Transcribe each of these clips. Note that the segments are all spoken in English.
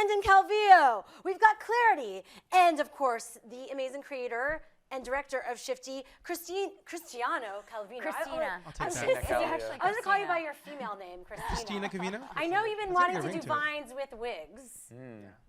Brandon Calvillo. We've got Klarity. And, of course, the amazing creator and director of Shifty, Christiano Calvino. Christina. I was Christina going to call you by your female name, Christina. Covino? I know you've been wanting to do vines with wigs.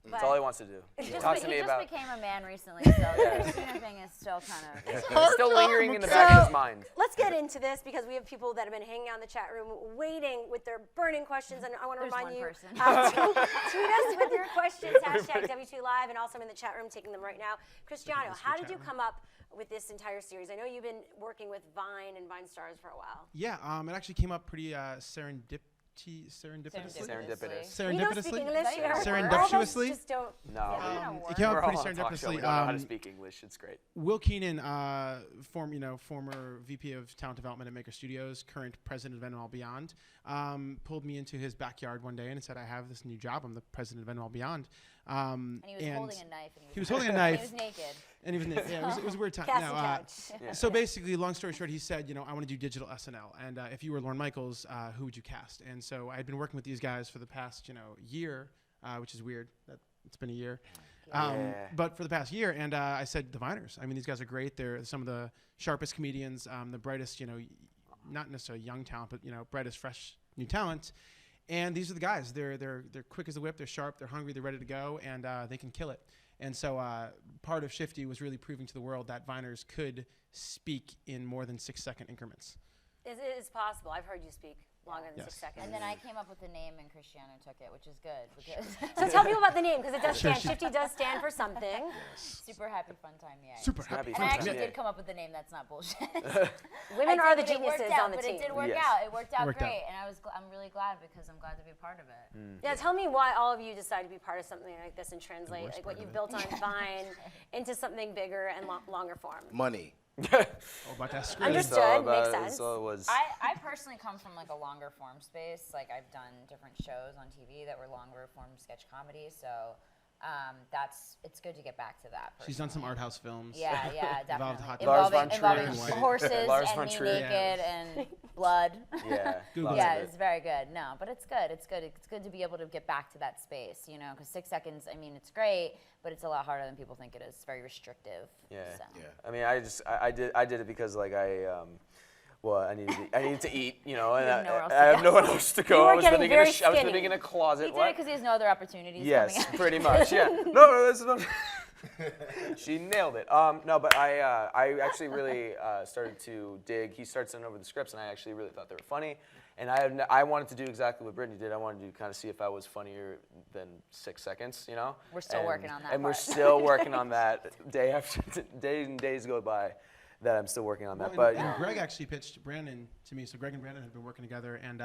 That's all he wants to do. He Talk to me just about. became a man recently, so the Christina thing is still kind of... It's still lingering in the back of his mind. Let's get into this because we have people that have been hanging out in the chat room waiting with their burning questions. And I want to remind you, tweet us with your questions, #W2 Live, and also I'm in the chat room taking them right now. Cristiano, how did you come up with this entire series? I know you've been working with Vine and Vine Stars for a while. Yeah, it actually came up pretty serendipitously. You don't speak English here. Serendipitously? Just don't. No. It came We're up pretty all on a talk show. serendipitously. We don't know how to speak English. It's great. Will Keenan, former VP of Talent Development at Maker Studios, current president of NL Beyond, pulled me into his backyard one day and said, I have this new job. I'm the president of NL Beyond. And he was holding a knife. He was holding a knife. He was naked. And he was naked. Yeah, it was a weird time. So basically, long story short, he said, I want to do digital SNL. And if you were Lorne Michaels, who would you cast? And so I had been working with these guys for the past, year, which is weird. That it's been a year. But for the past year, and I said, the Viners. I mean, these guys are great. They're some of the sharpest comedians, the brightest, not necessarily young talent, but, brightest, fresh, new talent. And these are the guys. They're quick as a whip. They're sharp. They're hungry. They're ready to go, and they can kill it. And so part of Shifty was really proving to the world that Viners could speak in more than 6-second increments. It is possible. I've heard you speak longer than 6 seconds. And then I came up with the name, and Christiano took it, which is good. So tell people about the name, because it does stand. Shifty does stand for something. Super happy fun time, yeah. Super happy And fun I time. actually did come up with the name. That's not bullshit. Women are the geniuses on the but team. it did work out. It worked out great, and I'm really glad because I'm glad to be a part of it. Yeah, tell me why all of you decided to be part of something like this and translate like what you've built on Vine into something bigger and longer form. Money. About that script. Understood. Makes sense. So it was. I personally come from like a longer form space. Like I've done different shows on TV that were longer form sketch comedy. So it's good to get back to that. She's done some art house films. Yeah, definitely. Involving horses Lars and von me Trier. naked and blood. Yeah. Yeah, it's very good. No, but it's good. It's good. It's good to be able to get back to that space, because 6 seconds, I mean, it's great, but it's a lot harder than people think it is. It's very restrictive. Yeah. So. I mean, I did it because like I needed to eat, and I have nowhere else to go. I was living in a closet. He did it because he has no other opportunities. Yes, coming out. pretty much. Yeah. No, this is not. She nailed it. No, but I actually really started to dig. He started sending over the scripts, and I actually really thought they were funny. And I wanted to do exactly what Brittany did. I wanted to kind of see if I was funnier than 6 seconds, We're still working on that. And we're still working on that. Days go by that I'm still working on that. Well, but and Greg actually pitched Brandon to me. So Greg and Brandon had been working together, and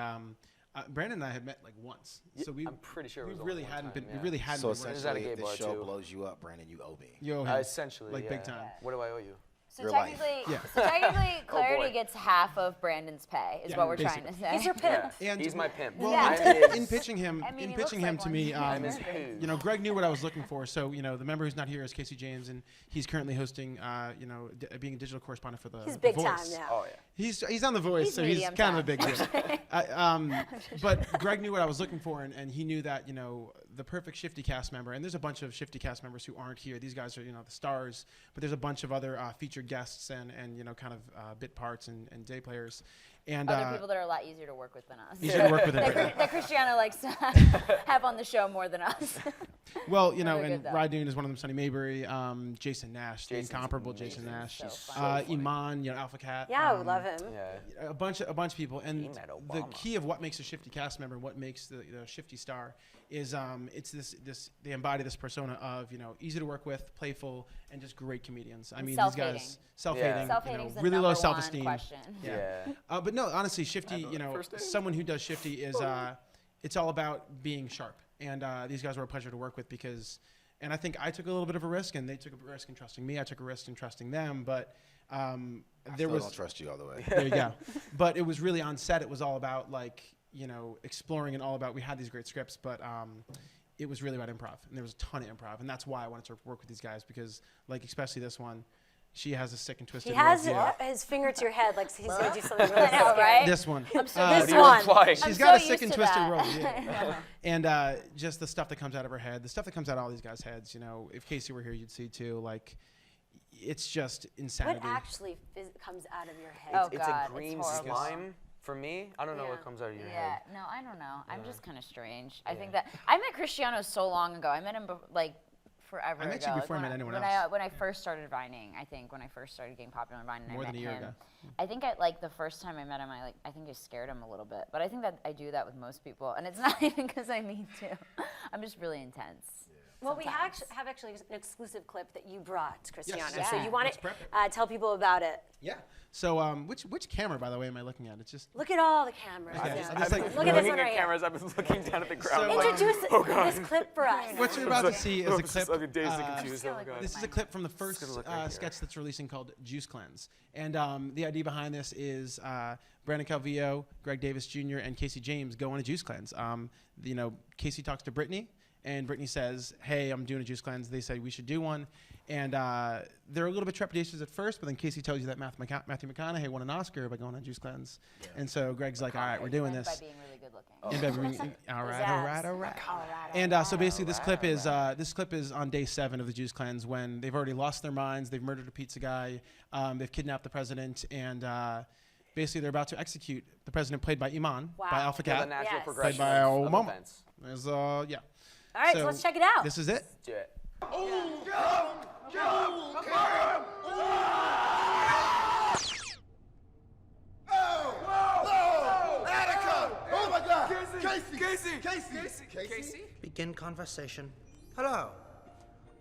Brandon and I had met like once. So I'm pretty sure we it was really only hadn't one been. time, We really hadn't. So been working. essentially, gay if bar this show too. blows you up, Brandon, you owe me. You owe him. Essentially, like big time. What do I owe you? So Your technically, life. Klarity gets half of Brandon's pay, is what we're trying to say. He's your pimp. And He's my pimp. Well, Yeah. in pitching him, I mean, he looks him like to one. me, I'm his poo. Greg knew what I was looking for. So the member who's not here is Casey James, and he's currently hosting, being a digital correspondent for the He's big Voice. time now. Oh yeah. He's on The Voice, He's so he's medium kind of a time. big deal. But Greg knew what I was looking for, and he knew that the perfect Shifty cast member. And there's a bunch of Shifty cast members who aren't here. These guys are the stars, but there's a bunch of other featured guests and kind of bit parts and day players. And Other people that are a lot easier to work with than us. easier to work with. that Christiano likes to have on the show more than us. Well, They're and good, though. Rydoon is one of them. Sonny Mayberry, Jason Nash, the incomparable Jason Nash, So funny. Iman, Alpha Cat. Yeah, we love him. Yeah. A bunch of people, and He met the Obama. key of what makes a Shifty cast member, what makes the Shifty star, is it's this they embody this persona of easy to work with, playful, and just great comedians. I mean, these guys self-hating, Self-hating is the really low number self-esteem. one question. Yeah. But no, honestly, Shifty, someone who does Shifty is it's all about being sharp, and these guys were a pleasure to work with because. And I think I took a little bit of a risk, and they took a risk in trusting me. I took a risk in trusting them, but there was. Don't trust you all the way. There you go. But it was really on set. It was all about exploring and all about. We had these great scripts, but it was really about improv, and there was a ton of improv, and that's why I wanted to work with these guys because, especially this one, She has a sick and twisted He has worldview. his finger to your head, like he's going to do something really I know, scary. right? This one. This What are you one. implying? She's I'm got a so sick used and to twisted that. worldview. And just the stuff that comes out of her head, the stuff that comes out of all these guys' heads, you know, if Casey were here, you'd see too, like, it's just insanity. What actually comes out of your head? Oh, It's God, a it's green horrible. slime for me. I don't know Yeah. what comes out of your Yeah, head. no, I don't know. I'm just kind of strange. I think that I met Christiano so long ago. I met him like forever I met ago. you Like, before I when met anyone when else. when I first started vining, I think when I first started getting popular in Vine, and More I than met a year him. ago. I think like the first time I met him, I think I scared him a little bit. But I think that I do that with most people, and it's not even because I mean to. I'm just really intense. Well, we sometimes. have actually an exclusive clip that you brought, Christiano. yes, So yeah. you want Let's to prep it. tell people about it. Yeah. So which camera, by the way, am I looking at? It's just. Look at all the cameras. Okay, now. I'm just like Look at this looking one at right here. cameras. I've been looking down at the ground. So, like, Introduce this clip for us. What you're about to see is a I'm just clip. like dazed and uh, confused. Oh my God. This is a clip from the first gonna look right here. sketch that's releasing called Juice Cleanse. And the idea behind this is Brandon Calvillo, Greg Davis Jr., and Casey James go on a juice cleanse. You know, Casey talks to Brittany, and Brittany says, hey, I'm doing a juice cleanse. They say we should do one. And they're a little bit trepidatious at first, but then Casey tells you that Matthew McConaughey won an Oscar by going on a juice cleanse. Yeah. And so Greg's like, all right, we're doing By this. being really good looking. All right, His all right, abs. all right. All right, And all so right. basically, this clip is on day 7 of the juice cleanse when they've already lost their minds. They've murdered a pizza guy. They've kidnapped the president, and basically they're about to execute the president, played by Iman, Wow. by Alpha Yeah, the Cat. natural Yes. progression Played by of Obama. events. There's yeah. All right, so let's check it out. This is it. Do it. Begin conversation. Hello.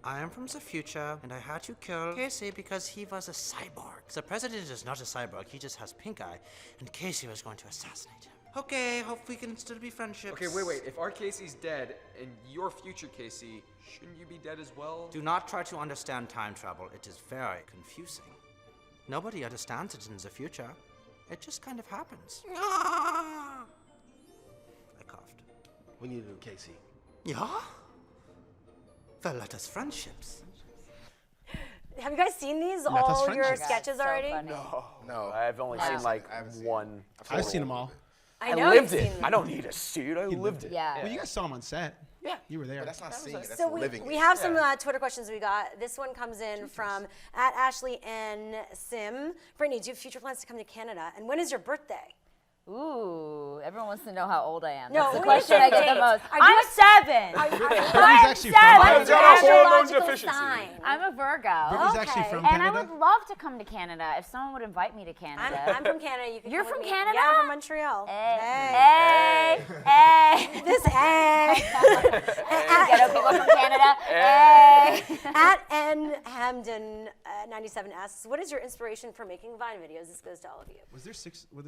I am from the future, and I had to kill Casey because he was a cyborg. The president is not a cyborg, he just has pink eye, and Casey was going to assassinate him. Okay, hope we can still be friendships. Okay, wait. If our Casey's dead and your future Casey, shouldn't you be dead as well? Do not try to understand time travel, it is very confusing. Nobody understands it in the future. It just kind of happens. I coughed. We need to do Casey. Yeah? Well, let us friendships. Have you guys seen these, Let us all your friendships. sketches So already? funny. No. I've only I seen haven't like I haven't seen it. one. I've seen them all. I I know lived you've it. seen them. I don't need to see it. I lived it. Yeah. Well, you guys saw them on set. Yeah. You were there. But that's not seeing it. That's So living we it. have some Twitter questions we got. This one comes in from @Ashley_N_Sim. Brittany, do you have future plans to come to Canada? And when is your birthday? Ooh, everyone wants to know how old I am. No, That's the we question need I get dates. the most. Are you I'm 7. Brittany's actually from seven. What is your got a hormone astrological deficiency. sign? I'm a Virgo. Brittany's actually Okay. from And I Canada. would love to come to Canada if someone would invite me to Canada. I'm from Canada. You can You're come with from me. Canada? Yeah, I'm from Montreal. Hey. Hey. This A. Ghetto people from Canada. Hey. @NHamden97 asks, what is your inspiration for making Vine videos? This goes to all of you. Was there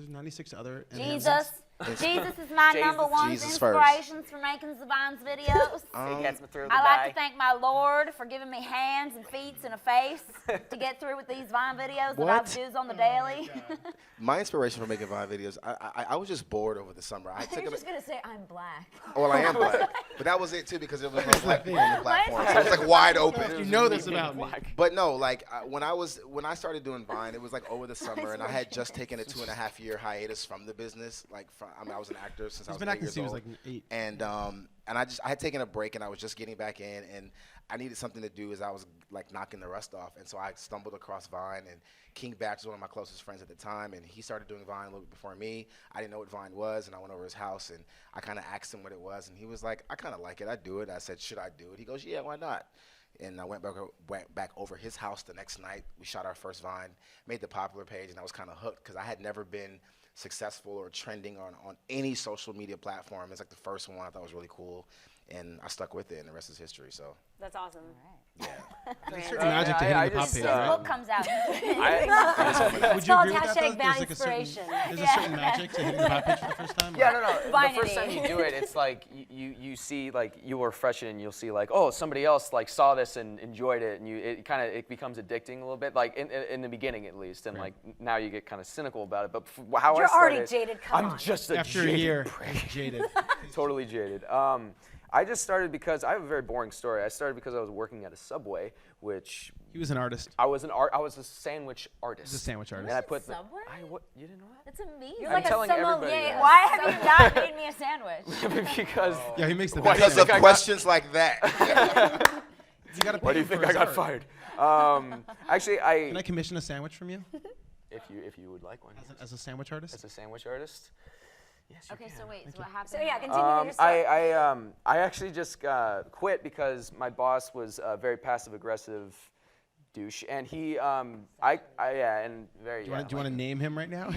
96 other? Jesus. Jesus is my Jesus. number one Jesus first. inspirations for making the Vines videos. It gets me through the I like day. to thank my Lord for giving me hands and feet and a face to get through with these Vine videos that I What? do on the daily. My inspiration for making Vine videos, I was just bored over the summer. I took You're a, just going to say, I'm black. well, I am black, but that was it too because it was no black people on the platform, so it was like wide open. You know this about me. But no, like when I started doing Vine, it was like over the summer, and I had just taken a 2.5-year hiatus from the business. Like, I was an actor since I He's was been 8 acting years since he was old. like 8. And I had taken a break, and I was just getting back in, and I needed something to do as I was like knocking the rust off, and so I stumbled across Vine, and King Batch was one of my closest friends at the time, and he started doing Vine a little bit before me. I didn't know what Vine was, and I went over his house, and I kind of asked him what it was, and he was like, I kind of like it, I'd do it. I said, should I do it? He goes, yeah, why not? And I went back over his house the next night. We shot our first Vine, made the popular page, and I was kind of hooked because I had never been successful or trending on any social media platform. It's like the first one I thought was really cool, and I stuck with it, and the rest is history. So That's awesome. There's a certain magic to hitting I the pop just, page, This right? book comes out. Would you called agree with that, hashtag though? Vine There's inspiration. There's a certain magic to hitting the pop page for the first time? Yeah, no. Vinity. The first time you do it, it's like you see like you were fresh and you'll see like, oh, somebody else like saw this and enjoyed it, and it becomes addicting a little bit, like in the beginning at least, and like now you get kind of cynical about it. But how You're I started, already jaded, come I'm on. just a After a jaded year, prick. jaded. Totally jaded. I just started because I have a very boring story. I started because I was working at a Subway, which He was an artist. I was a sandwich artist. He's a sandwich artist. And I put Subway? You didn't know that? That's amazing. You're I'm like telling a everybody sommelier. that. Why have you not made me a sandwich? Because Yeah, he makes the Why best. do you Because of think I got- questions like that. You gotta pay why do you him for think I his got art. fired? Actually, Can I commission a sandwich from you if you would like one, as a sandwich artist? as a sandwich artist. Yes, you Okay, can. so wait, so what happened? So yeah, now? continue your story. I actually just quit because my boss was a very passive aggressive douche, and he and very. Do you want to name him right now?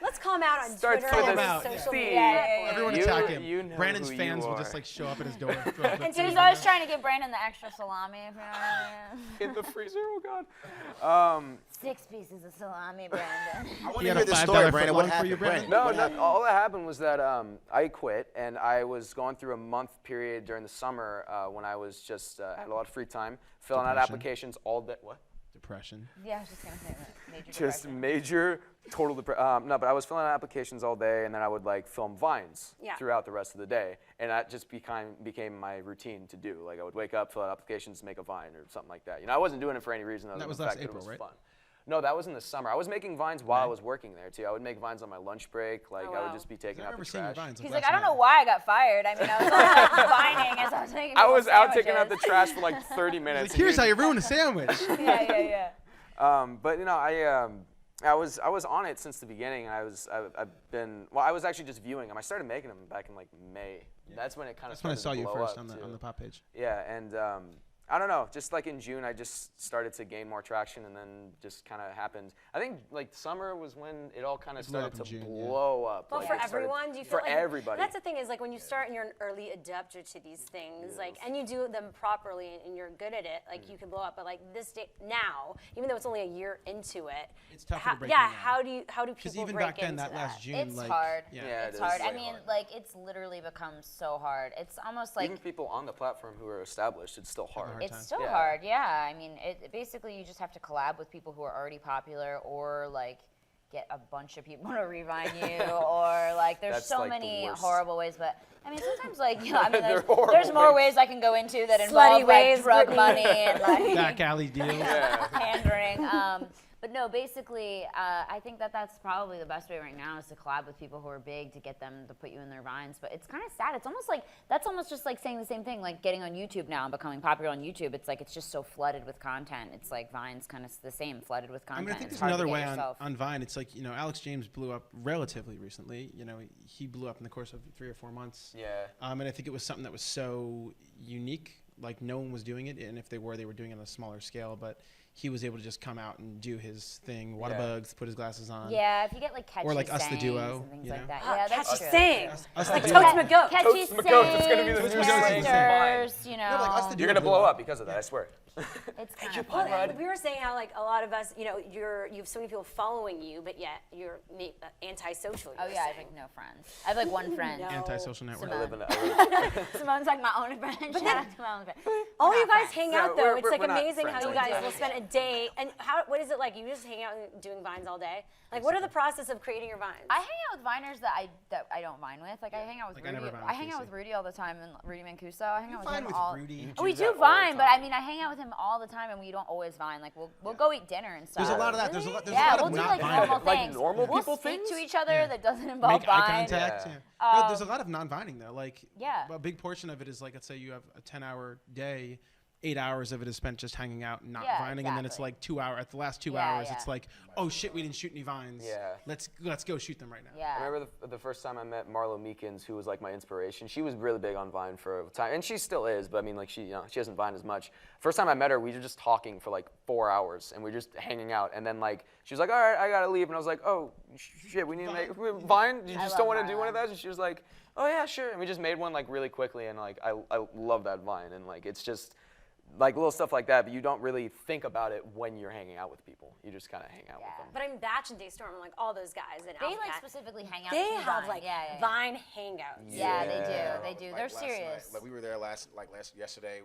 Let's call him out on Start Twitter with and a social Steve. media. Yeah. Everyone You- attack him. you know Brandon's who fans you will just are. like show up at his door. And so he's always trying to give Brandon the extra salami. If you know what I mean. In the freezer, oh God. 6 pieces of salami, Brandon. I want He to had hear a this $5 story, Brandon. What footlong for you, happened? Brandon? No, all that happened was that I quit, and I was going through a month period during the summer when I was just had a lot of free time, filling out Depression. applications all day. What? Depression. Yeah, I was just gonna say that. Major Just depression. major, total depression. No, but I was filling out applications all day, and then I would like film vines Yeah. throughout the rest of the day, and that just became my routine to do. Like I would wake up, fill out applications, make a vine or something like that. You know, I wasn't doing it for any reason other That than was the last fact that April, it was right? fun. No, that was in the summer. I was making vines while I was working there too. I would make vines on my lunch break. Like I wow. would just be I taking out remember the seeing your trash. vines. He's last like, I don't know night. why I got fired. I mean, I was only like vining as I was making. I was people out taking out the sandwiches. trash for like 30 minutes. Like, and here's he- how you ruin a sandwich. Yeah. But you know, I was on it since the beginning. I've been I was actually just viewing them. I started making them back in like May. That's when it kind of That's when I saw you first up, on the pop page. Yeah, and I don't know. Just like in June, I just started to gain more traction, and then just kind of happened. I think like summer was when it all kind of blew started up to in June, yeah. blow up. Well, Like, for it started- everyone, do you feel for like everybody? That's the thing is like when you start and you're an early adapter to these things, like and you do them properly and you're good at it, like you can blow up. But like this day now, even though it's only a year into it, It's tougher how, to break yeah. in now. How do Because people even break back then, into that last June, It's like, hard. Yeah. Yeah, It's it hard. is I way mean, hard. like it's literally become so hard. It's almost like Even people on the platform who are established, it's still hard. hard it's time. still Yeah. hard. Yeah. I mean, basically you just have to collab with people who are already popular, or like get a bunch of people to revine you, or like there's That's, so like, the many worst. horrible ways. But I mean, sometimes like I mean, They're there's horrible more ways. ways I can go into that Slutty involve like ways, drug Brittany. money and like Back alley deals. pandering. But no, basically, I think that's probably the best way right now is to collab with people who are big to get them to put you in their vines. But it's kind of sad. It's almost like that's almost just like saying the same thing, like getting on YouTube now and becoming popular on YouTube. It's like it's just so flooded with content. It's like Vine's kind of the same, flooded with I content. mean, I think It's there's hard to another get way yourself. on Vine. It's like, Alex James blew up relatively recently. He blew up in the course of 3 or 4 months. Yeah. And I think it was something that was so unique. Like, no one was doing it. And if they were doing it on a smaller scale. But he was able to just come out and do his thing. Waterbugs, put his glasses on. Yeah, if you get like catchy Or, like, Us the sayings Duo, and things you like know? that. Yeah, that's catchy true. saying. Us Like the Totes Duo. McGoat. Catchy Totes McGoat, that's gonna be the sayings, new slang. characters, you know. No, like Us the Duo You're gonna blew blow up. up because of that, I swear. It's kind you of blow funny. up. We were saying how like a lot of us, you have so many people following you, but yet you're antisocial. Oh you were yeah, I have saying. like no friends. I have like one friend. No. Antisocial network. I live in a, Simone's like my only friend. Shout out to my only friend. All We're you not guys friends. hang No, out though. we're- It's like we're not amazing how friends you like guys that. will spend a day. And what is it like? You just hang out and doing vines all day? Like what are the process of creating your vines? I hang out with viners that I don't vine with. Like I hang out with Like, I Rudy. never vine I hang out Casey. with Rudy all the time and Rudy Mancuso. I hang out with Fine him with all. Rudy. We do do that all the vine, but I time. mean I hang out with him all the time and we don't always vine. Like we'll go eat dinner and stuff. There's a lot of that. There's a lot Yeah, of we'll do not like Vine. normal Like things. normal we'll people speak to things? each other that doesn't involve Make eye vine. contact. Yeah. Yeah. No, there's a lot of non-vining though. Like, Yeah. a big portion of it is like, let's say you have a 10-hour day, 8 hours of it is spent just hanging out and not Yeah, vining, and then it's exactly. like 2 hours. At the last 2 Yeah, hours, yeah. it's like, oh shit, we didn't shoot any vines. Yeah. Let's go shoot them right now. Yeah. I remember the first time I met Marlo Meekins, who was like my inspiration. She was really big on Vine for a time, and she still is. But I mean, like she hasn't Vine as much. First time I met her, we were just talking for like 4 hours, and we were just hanging out. And then like she was like, "All right, I gotta leave," and I was like, "Oh shit, we need to make Vine. You I just don't love want to do one of Marlo. those?" And she was like, "Oh yeah, sure." And we just made one like really quickly, and like I love that Vine, and like it's just. Like little stuff like that, but you don't really think about it when you're hanging out with people. You just kind of hang out with them. But I mean, Batch and Daystorm, like all those guys, and They Alpha like Cat, specifically hang out. they to have Vine. like yeah. Vine hangouts. Yeah, they Yeah. do. They do. Like They're last serious. night, like we were there yesterday.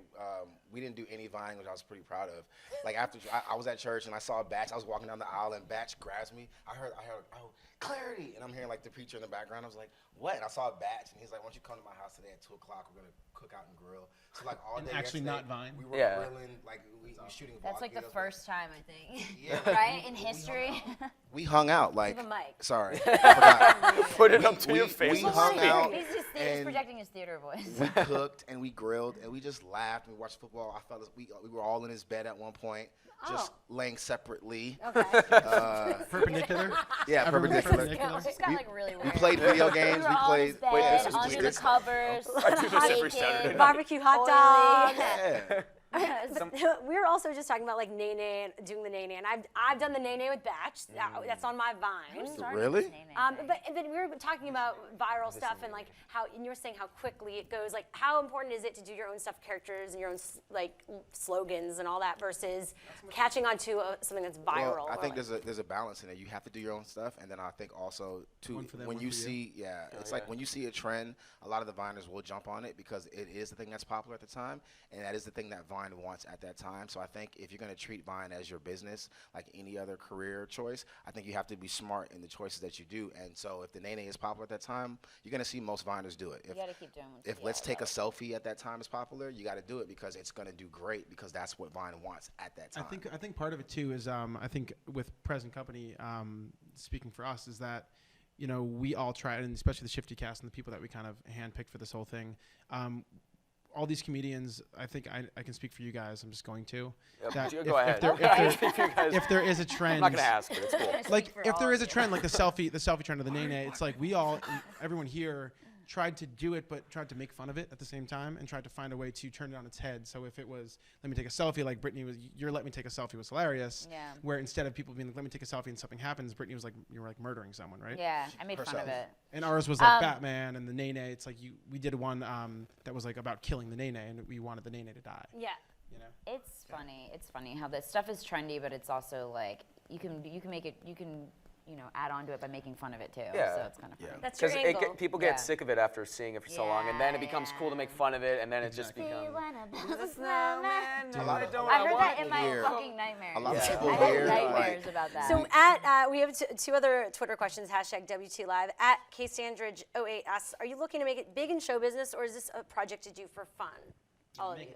We didn't do any Vine, which I was pretty proud of. Like after I was at church and I saw Batch. I was walking down the aisle and Batch grabs me. I heard, oh, Klarity, and I'm hearing like the preacher in the background. I was like, what? And I saw a batch, and he's like, why don't you come to my house today at 2 o'clock? We're gonna cook out and grill. So like all day actually yesterday, not Vine. we were Yeah. grilling, like we were shooting. That's vlog like the videos, first time, I think. Yeah. Right? In history. We hung out like. Give a mic. Sorry, I forgot. Put it up to your face. We and hung speak. out. He's and projecting his theater voice. we cooked and we grilled and we just laughed and we watched football. I felt we were all in his bed at one point, just laying separately. Okay. Perpendicular. Yeah, Everyone's perpendicular. It just got like really weird. We played video games. We were all in his bed, Wait, this is under the weird. covers, I do this every naked, Saturday night. Barbecue hot oily. dogs. Yeah. We were also just talking about like nene and doing the nene, and I've done the nene with Batch. That's on my Vine. Really? But we were talking about viral stuff and like how, and you were saying how quickly it goes. Like, how important is it to do your own stuff, characters, and your own like slogans and all that versus catching on to something that's viral? Well, I think like, there's a balance in it. You have to do your own stuff, and then I think also too One for them, when one you for you. see it's like when you see a trend, a lot of the Viners will jump on it because it is the thing that's popular at the time, and that is the thing that Vine wants at that time. So I think if you're going to treat Vine as your business, like any other career choice, I think you have to be smart in the choices that you do. And so if the nene is popular at that time, you're going to see most Viners do it. You gotta keep doing what If let's take a selfie at that time is popular, you got to do it because it's going to do great because that's what Vine wants at that time. I think part of it too is I think with present company, speaking for us, is that we all try, and especially the Shifty cast and the people that we kind of handpicked for this whole thing. All these comedians, I think I can speak for you guys. I'm just going to. Yep. That Go ahead. if there is a trend, I'm not gonna ask, but it's cool. like if there is a trend like the selfie trend of the nene, it's like everyone here tried to do it, but tried to make fun of it at the same time and tried to find a way to turn it on its head. So if it was, let me take a selfie, like Brittany was, your let me take a selfie was hilarious. Yeah. Where instead of people being like, let me take a selfie and something happens, Brittany was like, you were like murdering someone, right? Yeah, I made fun of it. And ours was like Batman and the nene. It's like we did one that was like about killing the nene and we wanted the nene to die. yeah. It's funny. It's funny how this stuff is trendy, but it's also like you can make it. You can add on to it by making fun of it too. Yeah. So it's kind of funny. That's your Because angle. people get sick of it after seeing it for so long, and then it becomes cool to make fun of it, and then it just becomes. I've A lot heard of that in my here. fucking nightmares. A lot of people I had here, nightmares about that. So we have two other Twitter questions, #W2 Live. At KSandridge08 asks, are you looking to make it big in show business, or is this a project to do for fun? All of you.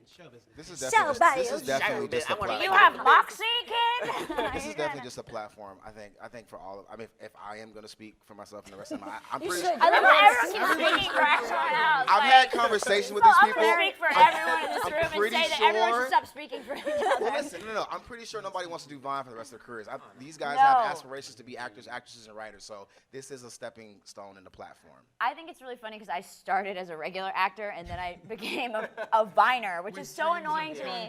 This is Somebody definitely just a platform. You have moxie, kid. This is definitely just a platform. I think for all of. I mean, if I am going to speak for myself and the rest of them, I'm pretty. should. I love how everyone keeps speaking for everyone else. I've had conversations with these I'm people. gonna speak for everyone in this I'm room and pretty say that everyone sure- should stop speaking for each other. Well, listen, no. I'm pretty sure nobody wants to do Vine for the rest of their careers. These guys No. have aspirations to be actors, actresses, and writers. So this is a stepping stone in the platform. I think it's really funny because I started as a regular actor and then I became a Viner, which is so annoying to me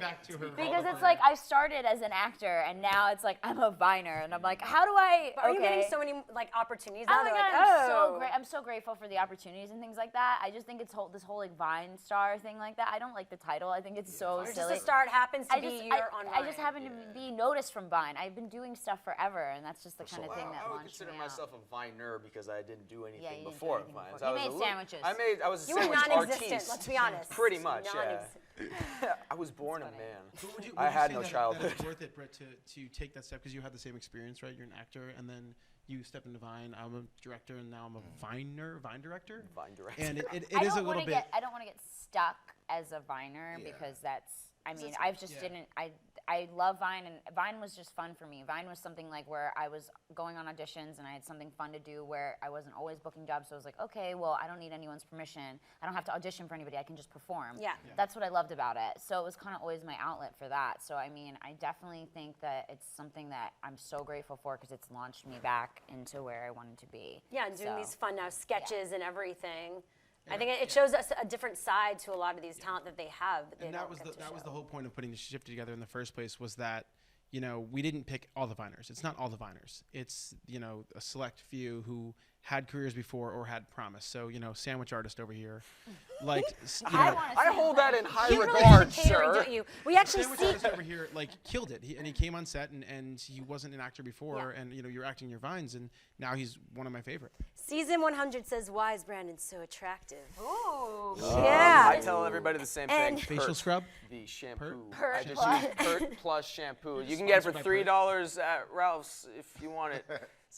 because it's like I started as an actor and now it's like I'm a Viner and I'm like, how do I? But are you getting so many like opportunities now? Oh my They're God, like, I'm so grateful for the opportunities and things like that. I just think it's this whole like Vine star thing like that. I don't like the title. I think it's so Just silly. the start happens to be you're on I just Vine. happen to be noticed from Vine. I've been doing stuff forever, and that's just the kind of thing that I would launched consider me myself a viner because I didn't do anything you didn't do before anything Vines. before. I You was made a little- sandwiches. I was a You were sandwich non-existent, artiste. let's be honest. Pretty much, yeah. Non-existent. I was born a man. Would you I had say no that childhood. It's worth it, Britt, to take that step because you had the same experience, right? You're an actor, and then you stepped into Vine. I'm a director, and now I'm a Vine director. Vine director. And it I is a don't little wanna bit. I don't want to get stuck as a Viner because that's. I mean, I've just didn't. I love Vine, and Vine was just fun for me. Vine was something like where I was going on auditions, and I had something fun to do where I wasn't always booking jobs. So I was like, okay, well, I don't need anyone's permission. I don't have to audition for anybody. I can just perform. Yeah. That's what I loved about it. So it was kind of always my outlet for that. So I mean, I definitely think that it's something that I'm so grateful for because it's launched me back into where I wanted to be. Yeah, and doing So, these fun now sketches and everything. I think it shows us a different side to a lot of these talent that they have. That they And that don't was get to the show. whole point of putting the Shifty together in the first place was that we didn't pick all the Viners. It's not all the Viners. It's a select few who had careers before or had promise. So sandwich artist over here, like I hold that in high You really regard, do catering, sir. don't you? We actually sandwich see. artist over here like killed it. And he came on set and he wasn't an actor before, Yeah. and you're acting your Vines, and now he's one of my favorite. Season 100 says, "Why is Brandon so attractive?" Ooh. Yeah. I tell everybody the same And- thing. Facial Pert, scrub? the shampoo. Pert I just Plus. use Pert Plus shampoo. You can get it for Sponsored by Pert. $3 at Ralph's if you want it.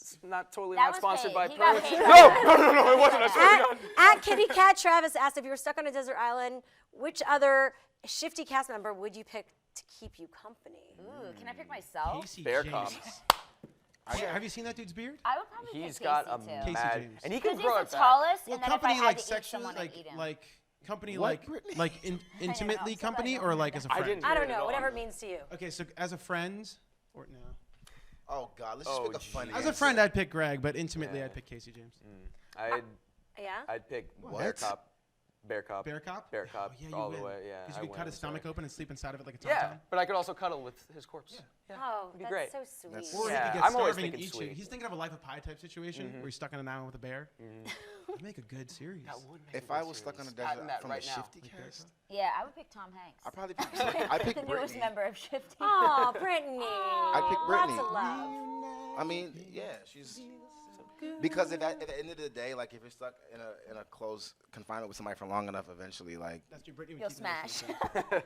It's not totally That not was sponsored paid. by He got Perch. paid. No, it wasn't. I swear to God. At Kitty Cat Travis asked if you were stuck on a desert island, which other Shifty cast member would you pick to keep you company? Ooh, can I pick myself? Casey Bear James. Cop. Have you seen that dude's beard? I would probably He's pick got Casey a too. Casey mad, James. and he can Because grow he's it the back. tallest, Well, and then if I company had like to eat sexually, someone, I'd eat him. like company What, like Brittany? like intimately so company I or don't like know as a I friend? didn't I don't hear it know, all. whatever it means to you. Okay, so as a friend, or no? Oh God, let's just pick a funny. As a answer. friend, I'd pick Greg, but intimately, Yeah. I'd pick Casey James. Yeah? I'd pick What? Bear Cop. Bear Cop. Bear Cop? Bear Cop. Oh, yeah, you all win. the way. Yeah. Because I you could win, cut his sorry. stomach open and sleep inside of it like a tom Yeah, tom. but I could also cuddle with his corpse. Yeah. Oh, It'd be that's great. so sweet. That's- Or Yeah, he could get I'm always starving and thinking eat you. sweet. He's thinking of a Life of Pi type situation where he's stuck in an island with a bear. It'd make a good series. If I was stuck on a desert that from right the now. Shifty cast, Yeah, I would pick Tom Hanks. I'd probably pick. I'd pick the newest Brittany. member of Shifty. Oh, Brittany. I'd pick Brittany. Lots of love. I mean, yeah, she's. Because at the end of the day, like if you're stuck in a close confinement with somebody for long enough, eventually, like. That's your Brittany. You'll smash.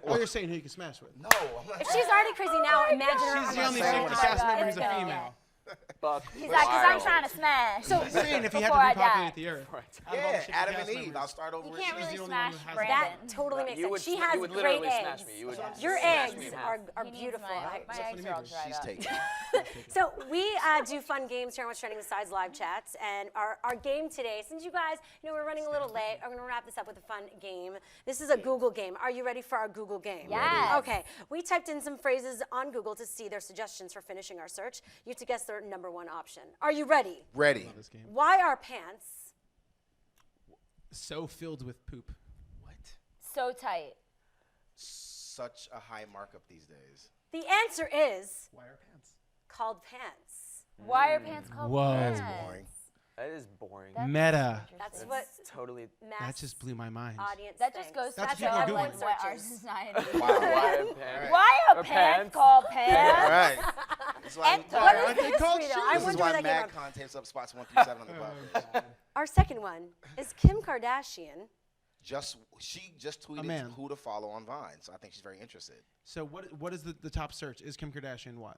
Oh, you're saying who you can smash with? No, I'm not. If she's already crazy now, imagine her She's on the a only saying desert what cast island. member who's It's a gonna female. Buck He's like, because I'm wild. trying to smash. So he's saying if he had to Before I repopulate die. the earth. Right. out of all the Yeah, Shifty Adam cast and Eve. members, I'll start over. You with can't She's really the only smash one who has Brandon. That totally makes You sense. would She sma- has you would great literally eggs. smash me. You would Your smash eggs me in are half. He needs beautiful. my eggs are all dried She's up. taken. So we do fun games here on What's Trending besides live chats, and our game today, since you guys, we're running a little late, I'm going to wrap this up with a fun game. This is a Google game. Are you ready for our Google game? Yes. Okay. We typed in some phrases on Google to see their suggestions for finishing our search. You have to guess their number one option. Are you ready? Ready. This game. Why are pants So filled with poop. What? So tight. Such a high markup these days. The answer is Why are pants? called pants. Why are pants called Whoa. pants? That's boring. That is boring. That's Meta. That's interesting. what Totally. mass That just blew my mind. audience That just thinks. goes to That's show what people are like Googling. what our Searches. society. Wow. Why are pants? Why are Or pants pants? called All pants? right. That's why, And What What is Aren't the they called history, though? shoes? I this is wonder why where that came Mad from. Con takes up spots 1 through 7 on the bus. Our second one is Kim Kardashian. She just tweeted man. who to follow on Vine, so I think she's very interested. So what is the top search? Is Kim Kardashian what?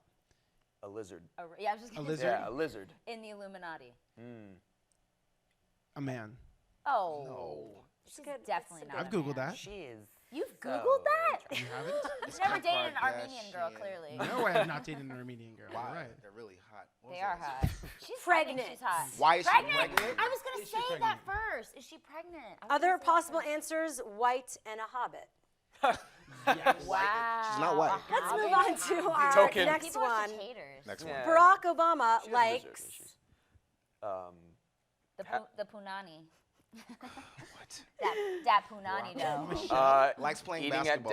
A lizard. Yeah, I was just A gonna lizard? Yeah, a lizard. say, in the Illuminati. A man. Oh. No. It's good. Definitely It's not. I've a Googled man. that. She is. You've Googled that? You haven't? You've never Kim dated an Armenian girl, Kardashian. clearly. No, I have not dated an Armenian girl. Wow, You're right. they're really hot. What They was are that? hot. She's Pregnant. I think she's hot. Why is she pregnant? pregnant? I was gonna Is she say that pregnant? first. Is she pregnant? I was Other gonna say that possible first. answers: white and a hobbit. Wow. She's not white. Let's move on to our Token. next People are one. such haters. Next Yeah. one. Barack Obama She has lizard likes. issues. The punani. What? That punani though. Likes playing Eating at basketball.